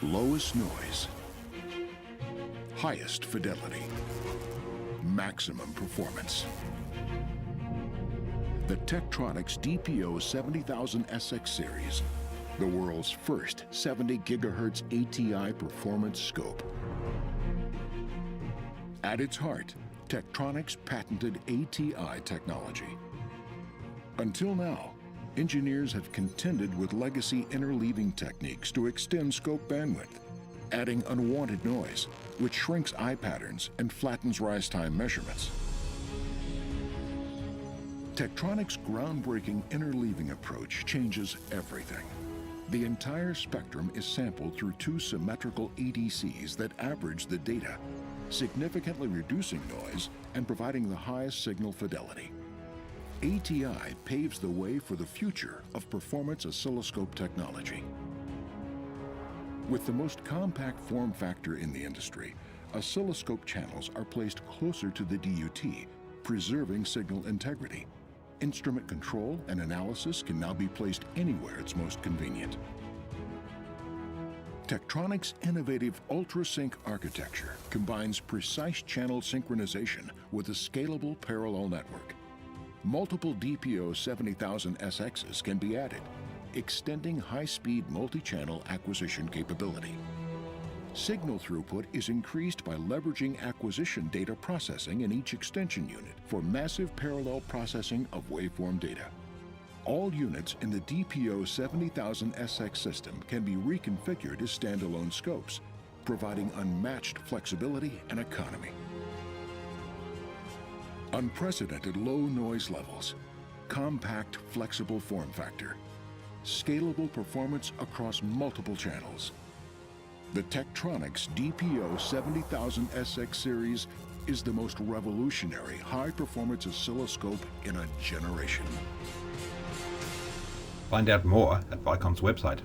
Lowest noise, highest fidelity, maximum performance. The Tektronix DPO70000SX series, the world's first 70 GHz ATI performance scope. At its heart, Tektronix patented ATI technology. Until now, engineers have contended with legacy interleaving techniques to extend scope bandwidth, adding unwanted noise, which shrinks eye patterns and flattens rise time measurements. Tektronix's groundbreaking interleaving approach changes everything. The entire spectrum is sampled through two symmetrical ADCs that average the data, significantly reducing noise and providing the highest signal fidelity. ATI paves the way for the future of performance oscilloscope technology. With the most compact form factor in the industry, oscilloscope channels are placed closer to the DUT, preserving signal integrity. Instrument control and analysis can now be placed anywhere it's most convenient. Tektronix's innovative UltraSync architecture combines precise channel synchronization with a scalable parallel network. Multiple DPO70000SXs can be added, extending high-speed multi-channel acquisition capability. Signal throughput is increased by leveraging acquisition data processing in each extension unit for massive parallel processing of waveform data. All units in the DPO70000SX system can be reconfigured as standalone scopes, providing unmatched flexibility and economy. Unprecedented low noise levels, compact flexible form factor, scalable performance across multiple channels. The Tektronix DPO70000SX series is the most revolutionary high-performance oscilloscope in a generation. Find out more at Vicom's website.